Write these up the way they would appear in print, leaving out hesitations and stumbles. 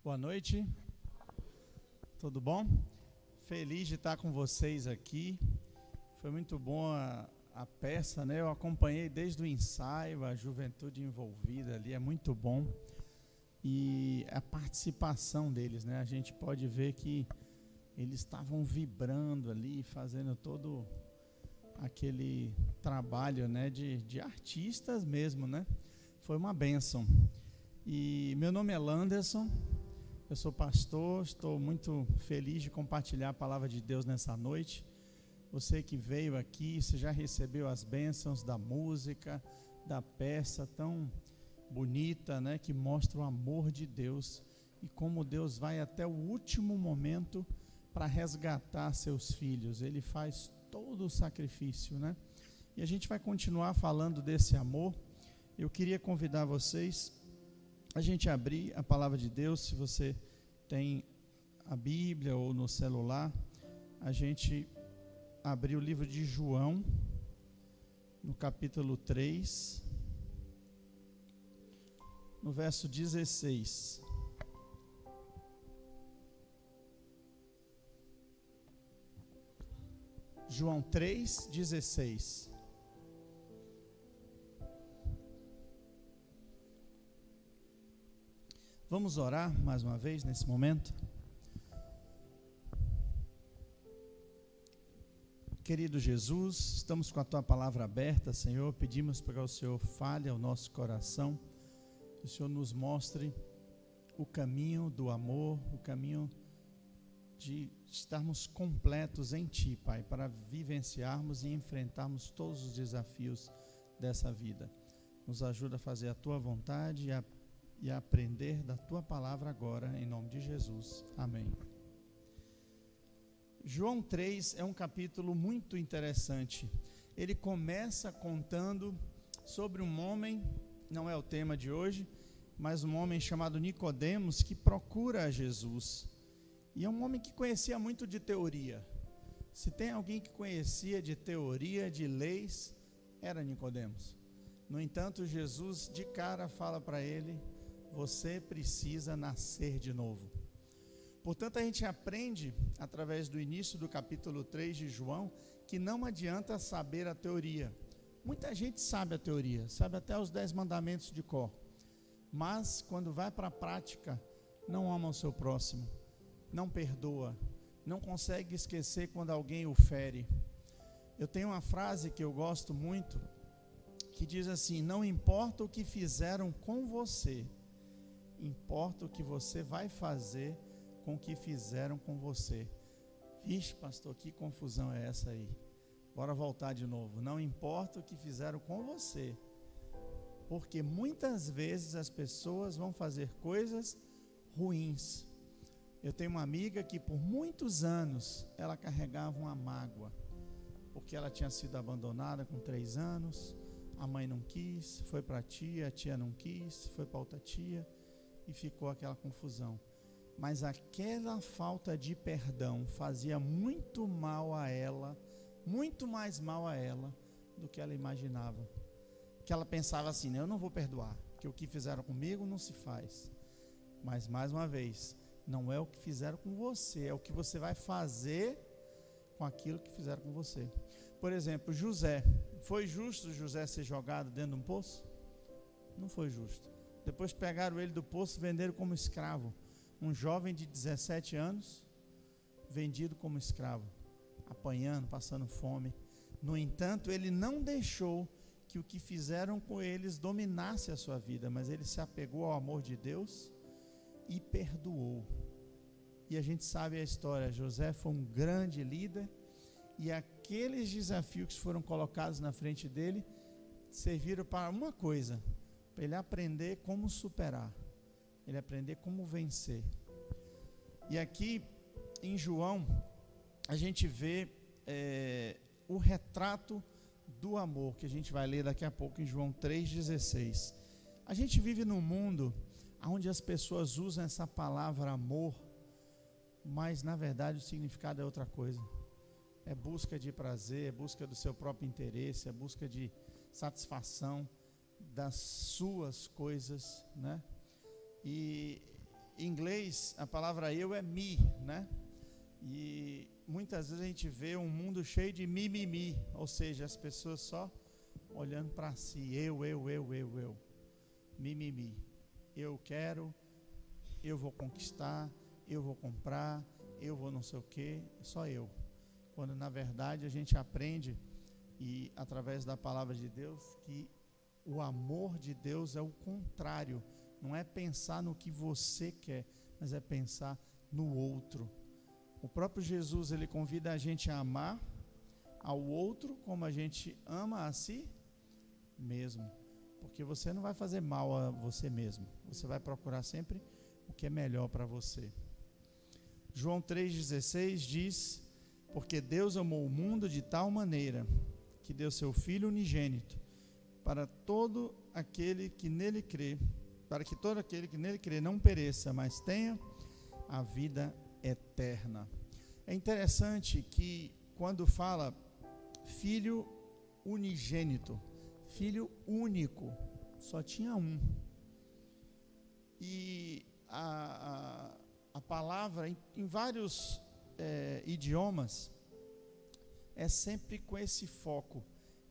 Boa noite, tudo bom? Feliz de estar com vocês aqui. Foi muito bom a peça, né? Eu acompanhei desde o ensaio, a juventude envolvida ali, é muito bom. E a participação deles, né? A gente pode ver que eles estavam vibrando ali, fazendo todo aquele trabalho, né? De artistas mesmo, né? Foi uma bênção. E meu nome é Landerson, eu sou pastor, estou muito feliz de compartilhar a palavra de Deus nessa noite. Você que veio aqui, você já recebeu as bênçãos da música, da peça tão bonita, né, que mostra o amor de Deus e como Deus vai até o último momento para resgatar seus filhos. Ele faz todo o sacrifício, né? E a gente vai continuar falando desse amor. Eu queria convidar vocês a gente abrir a palavra de Deus. Se você tem a Bíblia ou no celular, a gente abrir o livro de João, no capítulo 3, no verso 16. João 3, 16. Vamos orar mais uma vez nesse momento. Querido Jesus, estamos com a Tua palavra aberta, Senhor. Pedimos para que o Senhor fale ao nosso coração, que o Senhor nos mostre o caminho do amor, o caminho de estarmos completos em Ti, Pai, para vivenciarmos e enfrentarmos todos os desafios dessa vida. Nos ajuda a fazer a Tua vontade e a aprender da Tua palavra agora, em nome de Jesus. Amém. João 3 é um capítulo muito interessante. Ele começa contando sobre um homem, não é o tema de hoje, mas um homem chamado Nicodemos, que procura a Jesus. E é um homem que conhecia muito de teoria. Se tem alguém que conhecia de teoria, de leis, era Nicodemos. No entanto, Jesus de cara fala para ele: você precisa nascer de novo. Portanto, a gente aprende, através do início do capítulo 3 de João, que não adianta saber a teoria. Muita gente sabe a teoria, sabe até os 10 mandamentos de cor. Mas, quando vai para a prática, não ama o seu próximo, não perdoa, não consegue esquecer quando alguém o fere. Eu tenho uma frase que eu gosto muito, que diz assim: não importa o que fizeram com você, importa o que você vai fazer com o que fizeram com você. Vixe, pastor, que confusão é essa aí? Bora voltar de novo. Não importa o que fizeram com você, porque muitas vezes as pessoas vão fazer coisas ruins. Eu tenho uma amiga que por muitos anos ela carregava uma mágoa, porque ela tinha sido abandonada com 3 anos, a mãe não quis, foi para a tia não quis, foi para outra tia, e ficou aquela confusão. Mas aquela falta de perdão fazia muito mal a ela, muito mais mal a ela do que ela imaginava. Que ela pensava assim: eu não vou perdoar, porque o que fizeram comigo não se faz. Mas mais uma vez, não é o que fizeram com você, é o que você vai fazer com aquilo que fizeram com você. Por exemplo, José. Foi justo José ser jogado dentro de um poço? Não foi justo. Depois pegaram ele do poço e venderam como escravo. Um jovem de 17 anos, vendido como escravo, apanhando, passando fome. No entanto, ele não deixou que o que fizeram com eles dominasse a sua vida, mas ele se apegou ao amor de Deus e perdoou. E a gente sabe a história: José foi um grande líder, e aqueles desafios que foram colocados na frente dele serviram para uma coisa: para ele aprender como superar, ele aprender como vencer. E aqui em João a gente vê o retrato do amor, que a gente vai ler daqui a pouco em João 3,16. A gente vive num mundo onde as pessoas usam essa palavra amor, mas na verdade o significado é outra coisa. É busca de prazer, é busca do seu próprio interesse, é busca de satisfação das suas coisas, né? E em inglês, a palavra eu é me, né? E muitas vezes a gente vê um mundo cheio de mimimi, ou seja, as pessoas só olhando para si, eu, mimimi. Eu quero, eu vou conquistar, eu vou comprar, eu vou não sei o quê, só eu. Quando na verdade a gente aprende, e através da palavra de Deus, que o amor de Deus é o contrário. Não é pensar no que você quer, mas é pensar no outro. O próprio Jesus, ele convida a gente a amar ao outro como a gente ama a si mesmo. Porque você não vai fazer mal a você mesmo. Você vai procurar sempre o que é melhor para você. João 3,16 diz: porque Deus amou o mundo de tal maneira que deu seu Filho unigênito para todo aquele que nele crê, para que todo aquele que nele crê não pereça, mas tenha a vida eterna. É interessante que quando fala Filho unigênito, Filho único, só tinha um. E a palavra em vários idiomas é sempre com esse foco,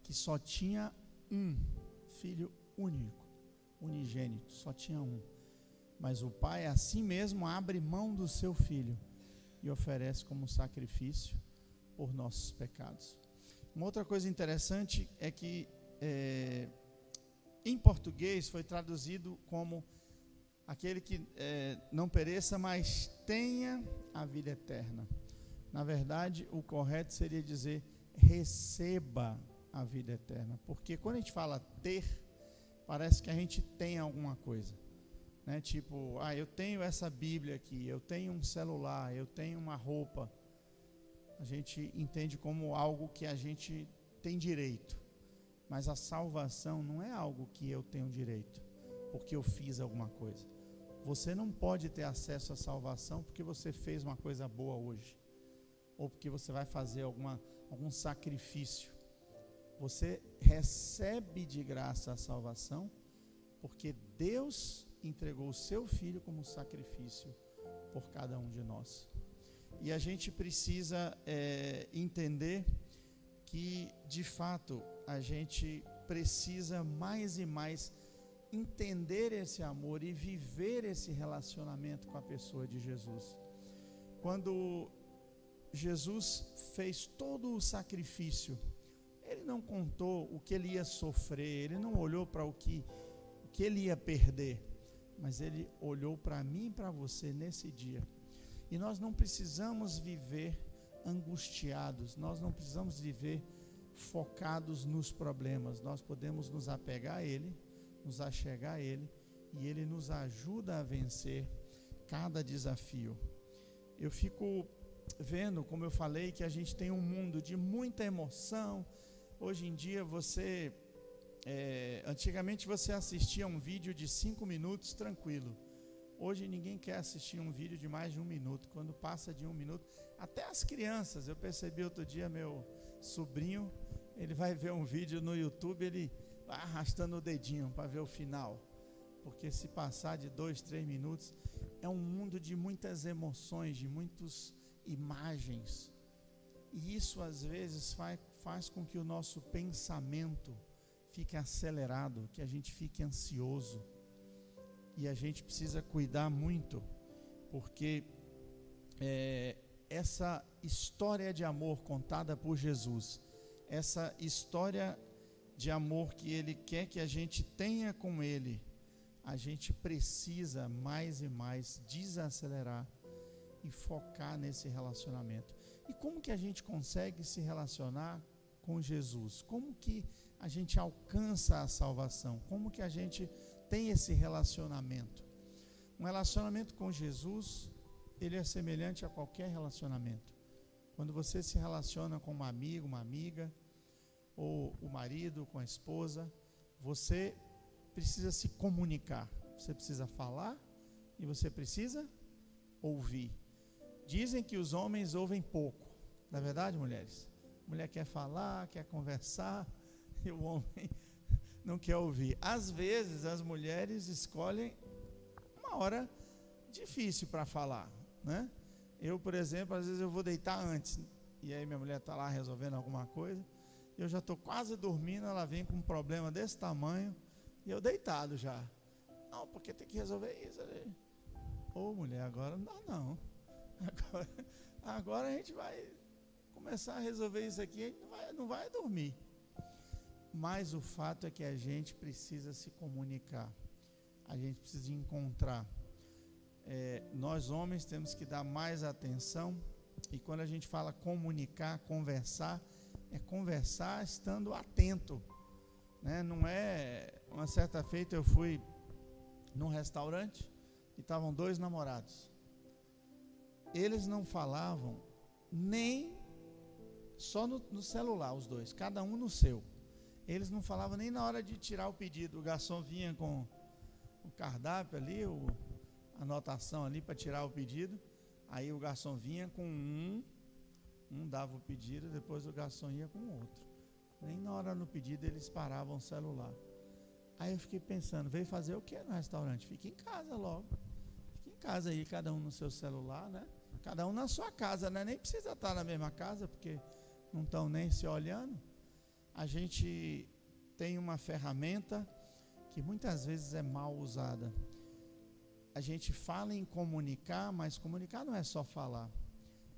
que só tinha um Filho único, unigênito, só tinha um. Mas o Pai assim mesmo abre mão do seu Filho e oferece como sacrifício por nossos pecados. Uma outra coisa interessante é que em português foi traduzido como aquele que não pereça, mas tenha a vida eterna. Na verdade, o correto seria dizer receba a vida eterna, porque quando a gente fala ter, parece que a gente tem alguma coisa, né? Tipo, eu tenho essa Bíblia aqui, eu tenho um celular, eu tenho uma roupa. A gente entende como algo que a gente tem direito, mas a salvação não é algo que eu tenho direito, porque eu fiz alguma coisa. Você não pode ter acesso à salvação porque você fez uma coisa boa hoje, ou porque você vai fazer algum sacrifício. Você recebe de graça a salvação porque Deus entregou o seu Filho como sacrifício por cada um de nós. E a gente precisa entender que, de fato, a gente precisa mais e mais entender esse amor e viver esse relacionamento com a pessoa de Jesus. Quando Jesus fez todo o sacrifício, ele não contou o que ele ia sofrer, ele não olhou para o que ele ia perder, mas ele olhou para mim e para você nesse dia. E nós não precisamos viver angustiados, nós não precisamos viver focados nos problemas, nós podemos nos apegar a Ele, nos achegar a Ele, e Ele nos ajuda a vencer cada desafio. Eu fico vendo, como eu falei, que a gente tem um mundo de muita emoção. Hoje em dia antigamente você assistia um vídeo de 5 minutos tranquilo. Hoje ninguém quer assistir um vídeo de mais de 1 minuto. Quando passa de 1 minuto, até as crianças, eu percebi outro dia, meu sobrinho, ele vai ver um vídeo no YouTube, ele vai arrastando o dedinho para ver o final, porque se passar de 2, 3 minutos, é um mundo de muitas emoções, de muitas imagens, e isso às vezes faz com que o nosso pensamento fique acelerado, que a gente fique ansioso. E a gente precisa cuidar muito, porque essa história de amor contada por Jesus, essa história de amor que Ele quer que a gente tenha com Ele, a gente precisa mais e mais desacelerar e focar nesse relacionamento. E como que a gente consegue se relacionar com Jesus? Como que a gente alcança a salvação? Como que a gente tem esse relacionamento? Um relacionamento com Jesus, ele é semelhante a qualquer relacionamento. Quando você se relaciona com um amigo, uma amiga, ou o marido com a esposa, você precisa se comunicar, você precisa falar e você precisa ouvir. Dizem que os homens ouvem pouco, não é verdade, mulheres? A mulher quer falar, quer conversar, e o homem não quer ouvir. Às vezes as mulheres escolhem uma hora difícil para falar, né? Eu, por exemplo, às vezes eu vou deitar antes, e aí minha mulher está lá resolvendo alguma coisa, eu já estou quase dormindo, ela vem com um problema desse tamanho, e eu deitado já. Não, porque tem que resolver isso ali. Ô mulher, agora não dá não. Agora a gente vai começar a resolver isso aqui, a gente não vai dormir. Mas o fato é que a gente precisa se comunicar, a gente precisa encontrar. Nós homens temos que dar mais atenção, e quando a gente fala comunicar, conversar, é conversar estando atento, né? Não é, uma certa feita eu fui num restaurante e estavam 2 namorados, eles não falavam nem só no celular, os dois, cada um no seu, eles não falavam nem na hora de tirar o pedido, o garçom vinha com o cardápio ali, a anotação ali para tirar o pedido, aí o garçom vinha com um dava o pedido, depois o garçom ia com o outro, nem na hora no pedido eles paravam o celular. Aí eu fiquei pensando, veio fazer o que no restaurante? Fica em casa logo, fica em casa aí, cada um no seu celular, né? Cada um na sua casa, né? Nem precisa estar na mesma casa, porque não estão nem se olhando. A gente tem uma ferramenta que muitas vezes é mal usada. A gente fala em comunicar, mas comunicar não é só falar,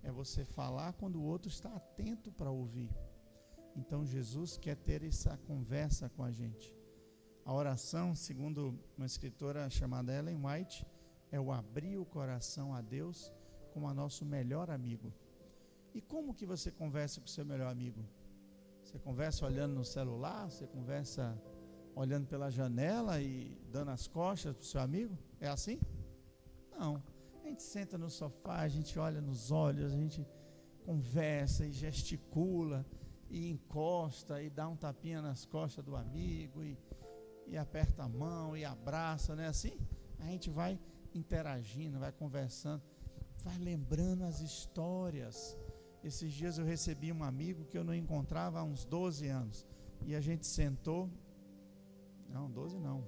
é você falar quando o outro está atento para ouvir. Então Jesus quer ter essa conversa com a gente. A oração, segundo uma escritora chamada Ellen White, é o abrir o coração a Deus como a nosso melhor amigo. E como que você conversa com o seu melhor amigo? Você conversa olhando no celular? Você conversa olhando pela janela e dando as costas para o seu amigo? É assim? Não. A gente senta no sofá, a gente olha nos olhos, a gente conversa e gesticula e encosta e dá um tapinha nas costas do amigo e aperta a mão e abraça, não é assim? A gente vai interagindo, vai conversando, vai lembrando as histórias. Esses dias eu recebi um amigo que eu não encontrava há uns 12 anos, e a gente sentou, não, 12 não,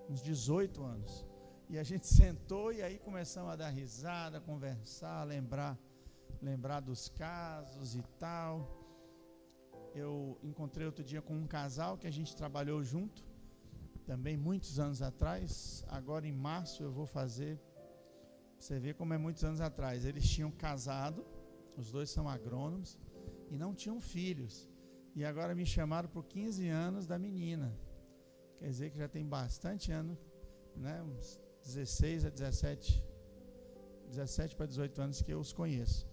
uns 18 anos, e a gente sentou e aí começamos a dar risada, conversar, lembrar dos casos e tal. Eu encontrei outro dia com um casal que a gente trabalhou junto, também muitos anos atrás. Agora em março eu vou fazer, você vê como é muitos anos atrás. Eles tinham casado, os dois são agrônomos, e não tinham filhos, e agora me chamaram por 15 anos da menina, quer dizer que já tem bastante ano, né? Uns 16 a 17 para 18 anos que eu os conheço.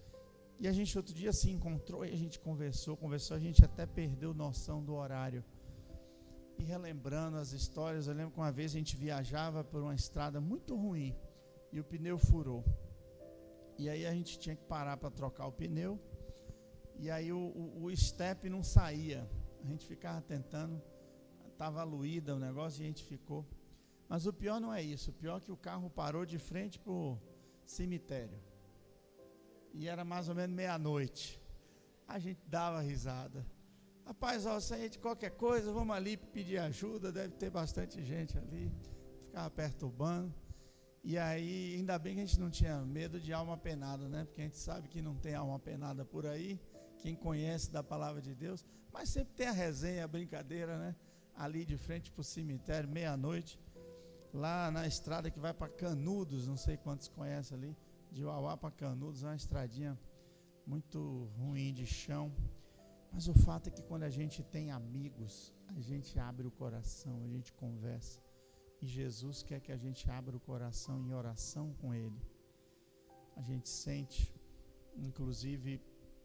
E a gente outro dia se encontrou e a gente conversou, a gente até perdeu noção do horário. E relembrando as histórias, eu lembro que uma vez a gente viajava por uma estrada muito ruim e o pneu furou. E aí a gente tinha que parar para trocar o pneu, e aí o step não saía. A gente ficava tentando, estava aluída o negócio e a gente ficou. Mas o pior não é isso, o pior é que o carro parou de frente para o cemitério. E era mais ou menos meia-noite. A gente dava risada. Rapaz, ó, se a gente qualquer coisa, vamos ali pedir ajuda, deve ter bastante gente ali. Ficava perturbando. E aí, ainda bem que a gente não tinha medo de alma penada, né? Porque a gente sabe que não tem alma penada por aí, quem conhece da palavra de Deus. Mas sempre tem a resenha, a brincadeira, né? Ali de frente para o cemitério, meia-noite. Lá na estrada que vai para Canudos, não sei quantos conhecem ali, de Uauá para Canudos, é uma estradinha muito ruim de chão. Mas o fato é que quando a gente tem amigos, a gente abre o coração, a gente conversa. E Jesus quer que a gente abra o coração em oração com Ele. A gente sente, inclusive,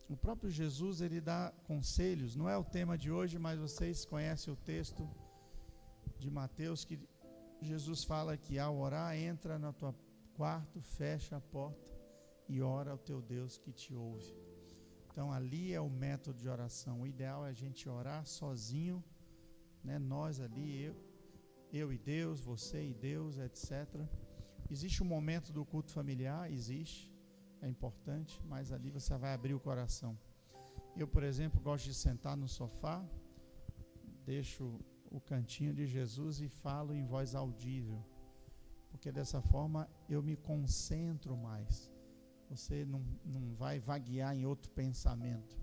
o próprio Jesus, Ele dá conselhos. Não é o tema de hoje, mas vocês conhecem o texto de Mateus, que Jesus fala que ao orar, entra no teu quarto, fecha a porta e ora ao teu Deus que te ouve. Então ali é o método de oração. O ideal é a gente orar sozinho, né? Nós ali, eu e Deus, você e Deus, etc. Existe um momento do culto familiar, existe, é importante, mas ali você vai abrir o coração. Eu, por exemplo, gosto de sentar no sofá, deixo o cantinho de Jesus e falo em voz audível. porque dessa forma eu me concentro mais. Você não vai vaguear em outro pensamento,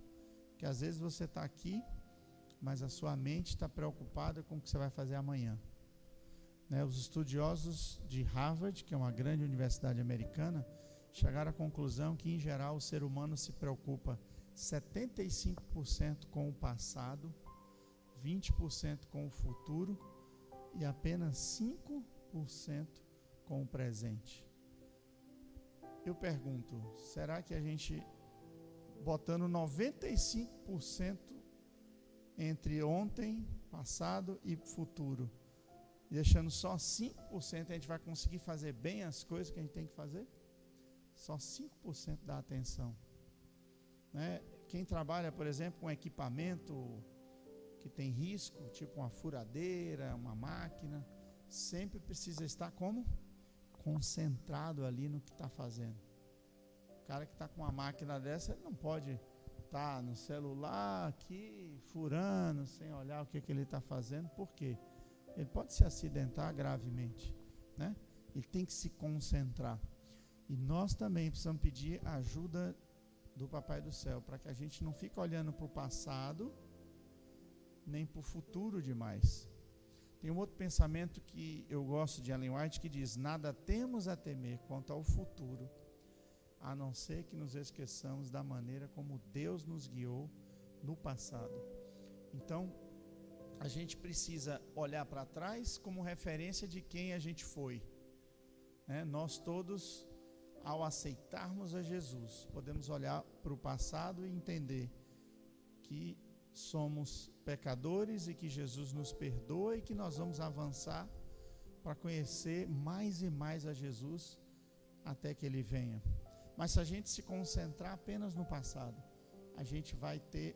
porque às vezes você está aqui, mas a sua mente está preocupada com o que você vai fazer amanhã. Os estudiosos de Harvard, que é uma grande universidade americana, chegaram à conclusão que, em geral, o ser humano se preocupa 75% com o passado, 20% com o futuro e apenas 5% com o presente. Eu pergunto, será que a gente, botando 95% entre ontem, passado e futuro, deixando só 5%, a gente vai conseguir fazer bem as coisas que a gente tem que fazer? Só 5% da atenção. Quem trabalha, por exemplo, com equipamento que tem risco, tipo uma furadeira, uma máquina, sempre precisa estar como? Concentrado ali no que está fazendo. O cara que está com uma máquina dessa, ele não pode estar no celular aqui, furando, sem olhar o que ele está fazendo. Por quê? Ele pode se acidentar gravemente, Ele tem que se concentrar. E nós também precisamos pedir a ajuda do Papai do Céu, para que a gente não fique olhando para o passado, nem para o futuro demais. Tem um outro pensamento que eu gosto de Ellen White, que diz: nada temos a temer quanto ao futuro, a não ser que nos esqueçamos da maneira como Deus nos guiou no passado. Então, a gente precisa olhar para trás como referência de quem a gente foi. Nós todos, ao aceitarmos a Jesus, podemos olhar para o passado e entender que somos pecadores e que Jesus nos perdoa e que nós vamos avançar para conhecer mais e mais a Jesus até que Ele venha. Mas se a gente se concentrar apenas no passado, a gente vai ter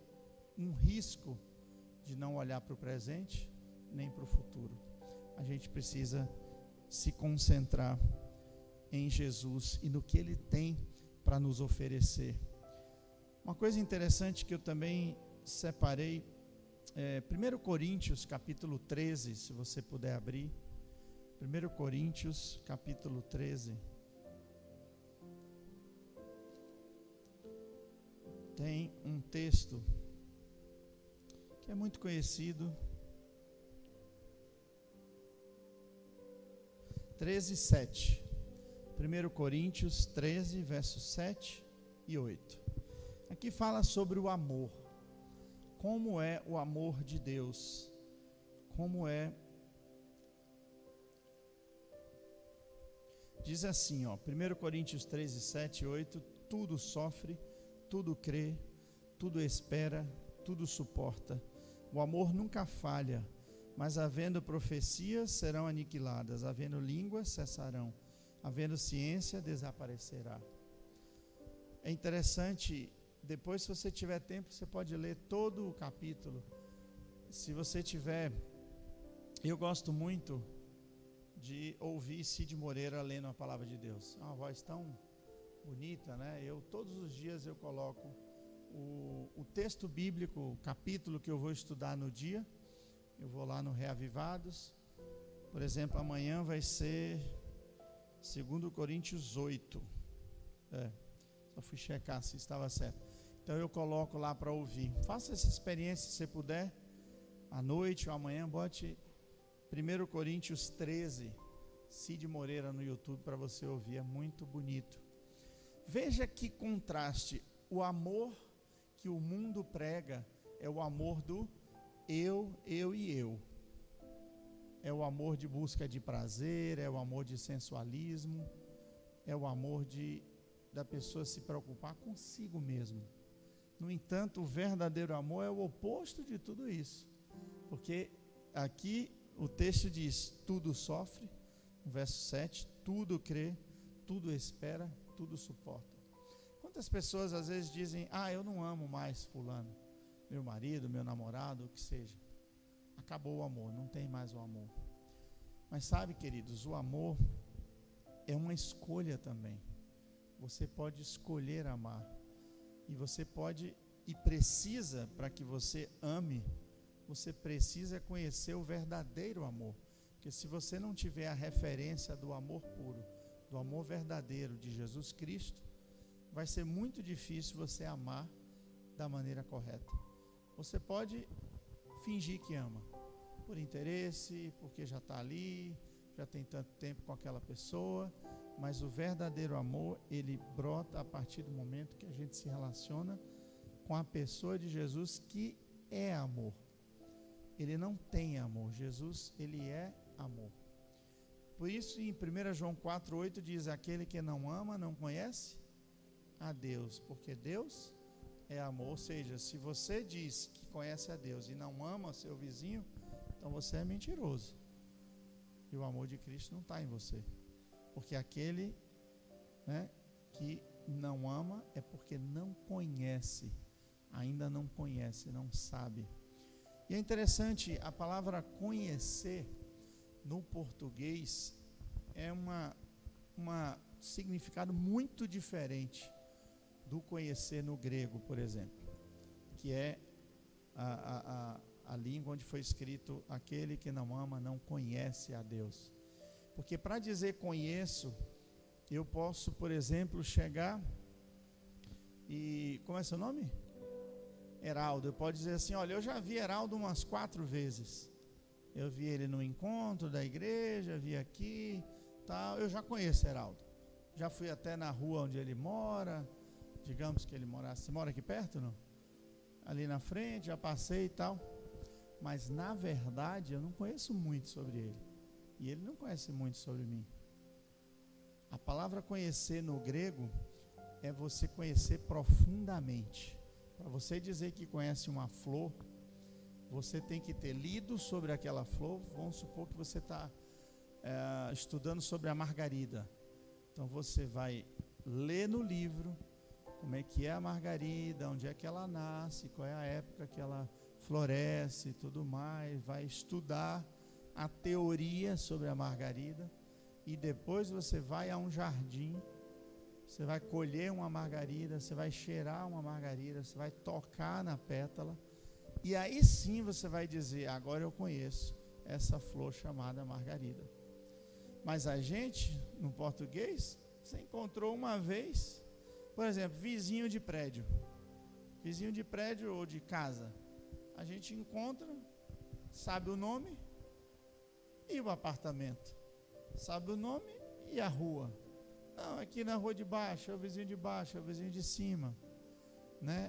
um risco de não olhar para o presente nem para o futuro. A gente precisa se concentrar em Jesus e no que Ele tem para nos oferecer. Uma coisa interessante que eu também separei, 1 Coríntios capítulo 13, se você puder abrir, 1 Coríntios capítulo 13, tem um texto que é muito conhecido, 13:7, 1 Coríntios 13, versos 7 e 8. Aqui fala sobre o amor. Como é o amor de Deus? Como é? Diz assim, 1 Coríntios 13, 7 e 8: tudo sofre, tudo crê, tudo espera, tudo suporta. O amor nunca falha, mas havendo profecias serão aniquiladas, havendo línguas cessarão, havendo ciência desaparecerá. É interessante. Depois, se você tiver tempo, você pode ler todo o capítulo. Se você tiver, eu gosto muito de ouvir Cid Moreira lendo a palavra de Deus. É uma voz tão bonita, todos os dias eu coloco o texto bíblico, o capítulo que eu vou estudar no dia. Eu vou lá no Reavivados. Por exemplo, amanhã vai ser 2 Coríntios 8. Só fui checar se estava certo. Então eu coloco lá para ouvir. Faça essa experiência se você puder, à noite ou amanhã, bote 1 Coríntios 13, Cid Moreira no YouTube para você ouvir, é muito bonito. Veja que contraste. O amor que o mundo prega é o amor do eu e eu. É o amor de busca de prazer, é o amor de sensualismo, é o amor da pessoa se preocupar consigo mesmo. No entanto, o verdadeiro amor é o oposto de tudo isso, porque aqui o texto diz: tudo sofre, no verso 7, tudo crê, tudo espera, tudo suporta. Quantas pessoas às vezes dizem: eu não amo mais fulano, meu marido, meu namorado, o que seja, acabou o amor, não tem mais o amor. Mas sabe, queridos, o amor é uma escolha também. Você pode escolher amar. E você pode e precisa, para que você ame, você precisa conhecer o verdadeiro amor. Porque se você não tiver a referência do amor puro, do amor verdadeiro de Jesus Cristo, vai ser muito difícil você amar da maneira correta. Você pode fingir que ama, por interesse, porque já está ali, já tem tanto tempo com aquela pessoa, mas o verdadeiro amor, ele brota a partir do momento que a gente se relaciona com a pessoa de Jesus, que é amor. Ele não tem amor, Jesus, ele é amor. Por isso, em 1 João 4,8 diz: aquele que não ama não conhece a Deus, porque Deus é amor. Ou seja, se você diz que conhece a Deus e não ama seu vizinho, então você é mentiroso, e o amor de Cristo não está em você. Porque aquele, que não ama é porque não conhece, ainda não conhece, não sabe. E é interessante, a palavra conhecer no português é uma significado muito diferente do conhecer no grego, por exemplo, que é a língua onde foi escrito: aquele que não ama não conhece a Deus. Porque para dizer conheço, eu posso, por exemplo, chegar e... como é seu nome? Heraldo. Eu posso dizer assim: olha, eu já vi Heraldo umas 4 vezes. Eu vi ele no encontro da igreja, vi aqui, tal. Eu já conheço Heraldo. Já fui até na rua onde ele mora. Digamos que ele mora... Você mora aqui perto, não? Ali na frente, já passei e tal. Mas na verdade eu não conheço muito sobre ele, e ele não conhece muito sobre mim. A palavra conhecer no grego é você conhecer profundamente. Para você dizer que conhece uma flor, você tem que ter lido sobre aquela flor. Vamos supor que você está estudando sobre a margarida. Então você vai ler no livro como é que é a margarida, onde é que ela nasce, qual é a época que ela floresce e tudo mais. Vai estudar a teoria sobre a margarida, e depois você vai a um jardim, você vai colher uma margarida, você vai cheirar uma margarida, você vai tocar na pétala, e aí sim você vai dizer: agora eu conheço essa flor chamada margarida. Mas a gente, no português, você encontrou uma vez, por exemplo, vizinho de prédio ou de casa, a gente encontra, sabe o nome e o apartamento, sabe o nome e a rua. Não, aqui na rua de baixo é o vizinho de baixo, é o vizinho de cima,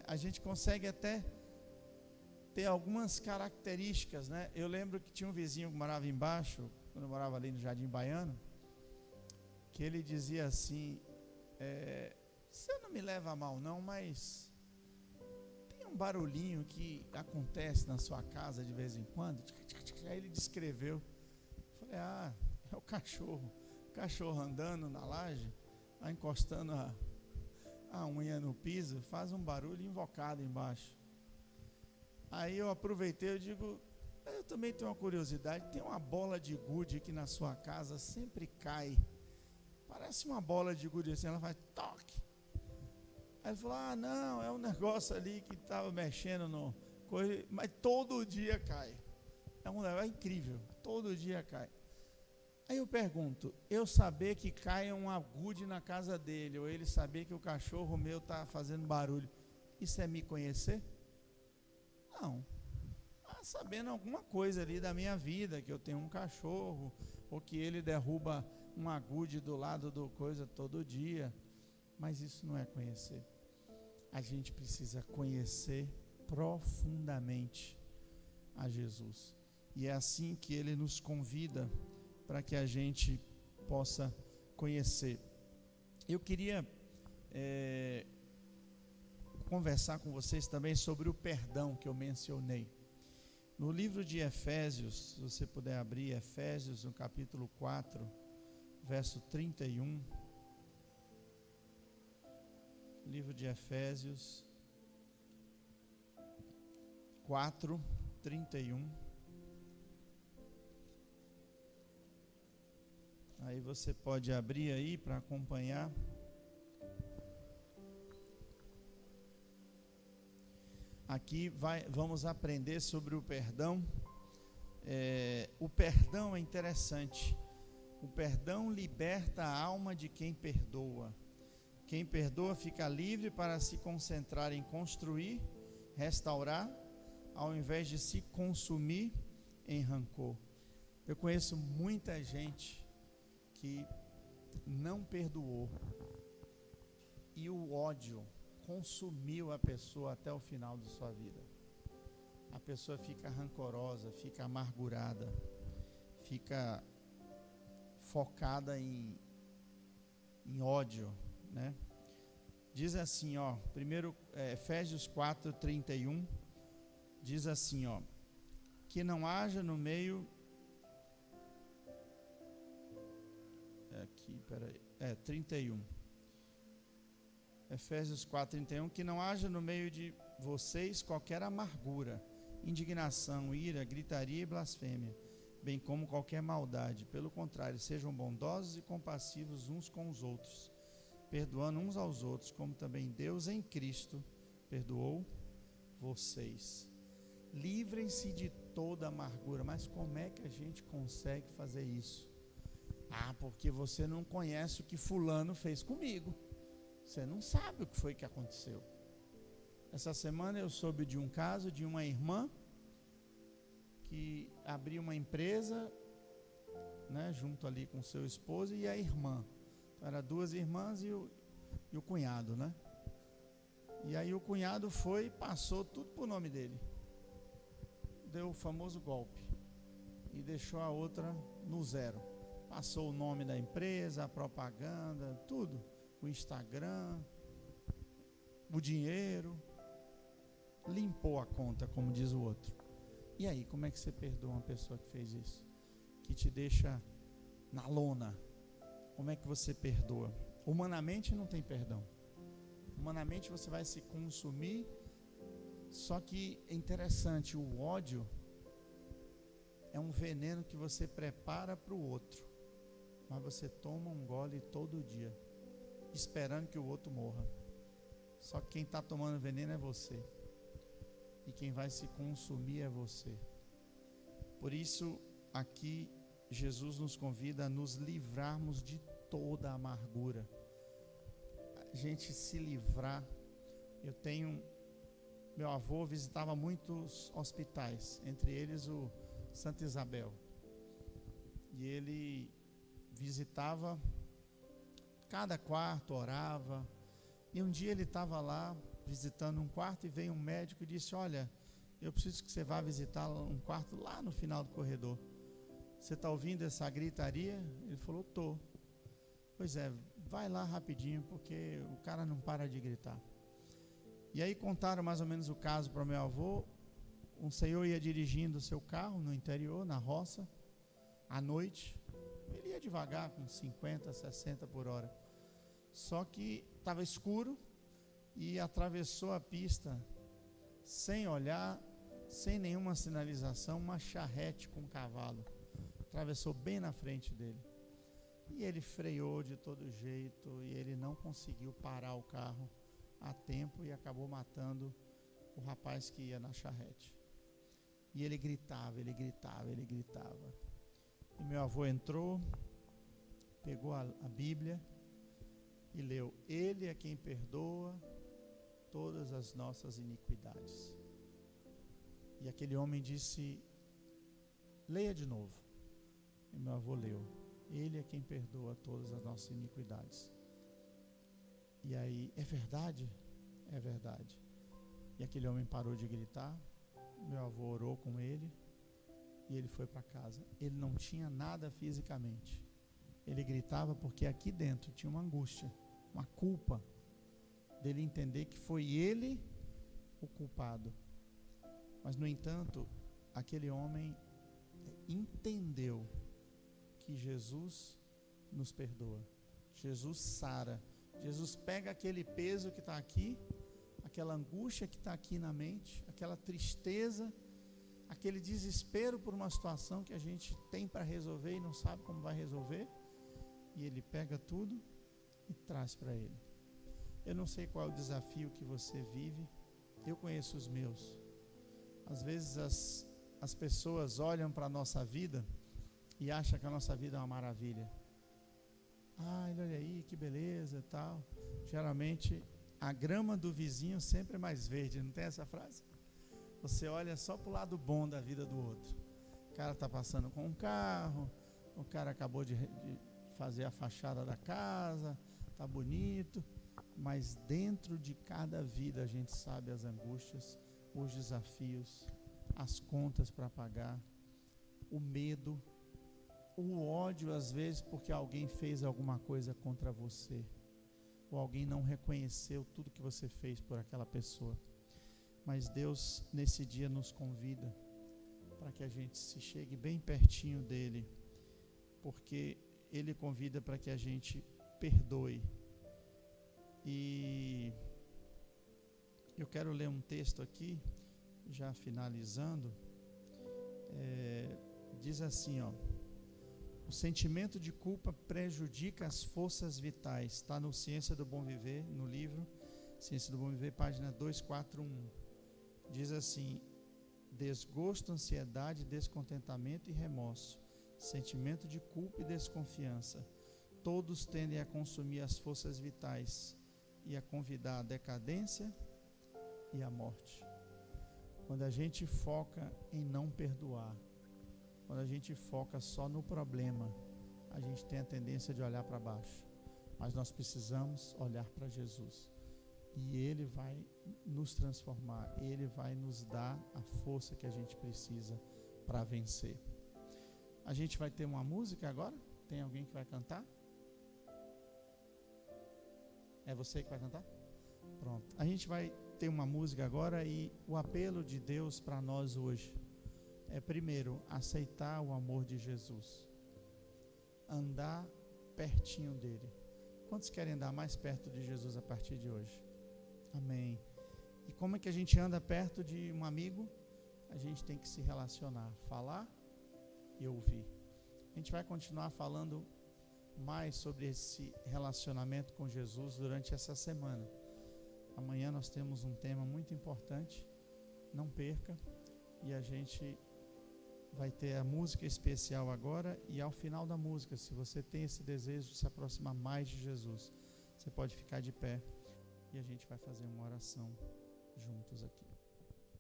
A gente consegue até ter algumas características, Eu lembro que tinha um vizinho que morava embaixo, quando eu morava ali no Jardim Baiano, que ele dizia assim: você não me leva a mal não, mas tem um barulhinho que acontece na sua casa de vez em quando. Aí ele descreveu. Falei: é o cachorro andando na laje, encostando a unha no piso, faz um barulho invocado embaixo. Aí eu aproveitei, eu digo: eu também tenho uma curiosidade, tem uma bola de gude que na sua casa sempre cai, parece uma bola de gude assim, ela faz toque. Aí ele falou: não, é um negócio ali que estava mexendo no coisa, mas todo dia cai. É um negócio incrível, todo dia cai. Aí eu pergunto: eu saber que cai um agude na casa dele, ou ele saber que o cachorro meu está fazendo barulho, isso é me conhecer? Não. Sabendo alguma coisa ali da minha vida, que eu tenho um cachorro, ou que ele derruba um agude do lado do coisa todo dia, mas isso não é conhecer. A gente precisa conhecer profundamente a Jesus, e é assim que ele nos convida para que a gente possa conhecer. Eu queria conversar com vocês também sobre o perdão que eu mencionei. No livro de Efésios, se você puder abrir Efésios, no capítulo 4, verso 31. Livro de Efésios 4, 31. Aí você pode abrir aí para acompanhar. Aqui vamos aprender sobre o perdão O perdão é interessante. O perdão liberta a alma de quem perdoa. Quem perdoa fica livre para se concentrar em construir, restaurar, ao invés de se consumir em rancor. Eu conheço muita gente que não perdoou e o ódio consumiu a pessoa até o final de sua vida. A pessoa fica rancorosa, fica amargurada, fica focada em ódio, né? Diz assim, primeiro Efésios 4:31, diz assim, que não haja no meio, 31, Efésios 4:31, que não haja no meio de vocês qualquer amargura, indignação, ira, gritaria e blasfêmia, bem como qualquer maldade. Pelo contrário, sejam bondosos e compassivos uns com os outros, perdoando uns aos outros, como também Deus em Cristo perdoou vocês. Livrem-se de toda amargura. Mas como é que a gente consegue fazer isso? Porque você não conhece o que fulano fez comigo. Você não sabe o que foi que aconteceu. Essa semana eu soube de um caso de uma irmã que abriu uma empresa, né, junto ali com seu esposo e a irmã. Então, eram duas irmãs e o cunhado, né? E aí o cunhado foi e passou tudo pro nome dele. Deu o famoso golpe e deixou a outra no zero. Passou o nome da empresa, a propaganda, tudo, o Instagram, o dinheiro, limpou a conta, como diz o outro. E aí, como é que você perdoa uma pessoa que fez isso? Que te deixa na lona? Como é que você perdoa? Humanamente não tem perdão. Humanamente você vai se consumir. Só que é interessante, o ódio é um veneno que você prepara para o outro, mas você toma um gole todo dia, esperando que o outro morra. Só que quem está tomando veneno é você, e quem vai se consumir é você. Por isso aqui Jesus nos convida a nos livrarmos de toda a amargura, a gente se livrar. Meu avô visitava muitos hospitais, entre eles o Santa Isabel, e ele visitava cada quarto, orava, e um dia ele estava lá visitando um quarto e veio um médico e disse: olha, eu preciso que você vá visitar um quarto lá no final do corredor. Você está ouvindo essa gritaria? Ele falou: estou. Pois é, vai lá rapidinho, porque o cara não para de gritar. E aí contaram mais ou menos o caso para o meu avô. Um senhor ia dirigindo o seu carro no interior, na roça, à noite. Ele ia devagar, com 50, 60 por hora. Só que estava escuro e atravessou a pista sem olhar, sem nenhuma sinalização, uma charrete com um cavalo. Atravessou bem na frente dele. E ele freou de todo jeito e ele não conseguiu parar o carro a tempo e acabou matando o rapaz que ia na charrete. E ele gritava, ele gritava, ele gritava. E meu avô entrou, pegou a Bíblia e leu: Ele é quem perdoa todas as nossas iniquidades. E aquele homem disse: leia de novo. E meu avô leu: Ele é quem perdoa todas as nossas iniquidades. E aí: é verdade? É verdade. E aquele homem parou de gritar. Meu avô orou com ele e ele foi para casa. Ele não tinha nada fisicamente. Ele gritava porque aqui dentro tinha uma angústia, uma culpa dele entender que foi ele o culpado. Mas, no entanto, aquele homem entendeu que Jesus nos perdoa. Jesus sara. Jesus pega aquele peso que está aqui, aquela angústia que está aqui na mente, aquela tristeza, aquele desespero por uma situação que a gente tem para resolver e não sabe como vai resolver, e ele pega tudo e traz para ele. Eu não sei qual é o desafio que você vive, eu conheço os meus. Às vezes as pessoas olham para a nossa vida e acham que a nossa vida é uma maravilha. Olha aí, que beleza e tal. Geralmente, a grama do vizinho sempre é mais verde, não tem essa frase? Você olha só para o lado bom da vida do outro. O cara está passando com um carro, o cara acabou de fazer a fachada da casa, está bonito, mas dentro de cada vida a gente sabe as angústias, os desafios, as contas para pagar, o medo, o ódio às vezes porque alguém fez alguma coisa contra você, ou alguém não reconheceu tudo que você fez por aquela pessoa. Mas Deus nesse dia nos convida para que a gente se chegue bem pertinho dele, porque ele convida para que a gente perdoe. E eu quero ler um texto aqui, já finalizando. Diz assim, ó: o sentimento de culpa prejudica as forças vitais. Está no Ciência do Bom Viver, no livro Ciência do Bom Viver, página 241. Diz assim: desgosto, ansiedade, descontentamento e remorso, sentimento de culpa e desconfiança, todos tendem a consumir as forças vitais e a convidar a decadência e a morte. Quando a gente foca em não perdoar, quando a gente foca só no problema, a gente tem a tendência de olhar para baixo. Mas nós precisamos olhar para Jesus. E Ele vai nos transformar. Ele vai nos dar a força que a gente precisa para vencer. A gente vai ter uma música agora? Tem alguém que vai cantar? É você que vai cantar? Pronto. A gente vai ter uma música agora e o apelo de Deus para nós hoje é, primeiro, aceitar o amor de Jesus. Andar pertinho dele. Quantos querem andar mais perto de Jesus a partir de hoje? Amém. E como é que a gente anda perto de um amigo? A gente tem que se relacionar, falar e ouvir. A gente vai continuar falando mais sobre esse relacionamento com Jesus durante essa semana. Amanhã nós temos um tema muito importante, não perca, e a gente vai ter a música especial agora, e ao final da música, se você tem esse desejo de se aproximar mais de Jesus, você pode ficar de pé e a gente vai fazer uma oração juntos aqui.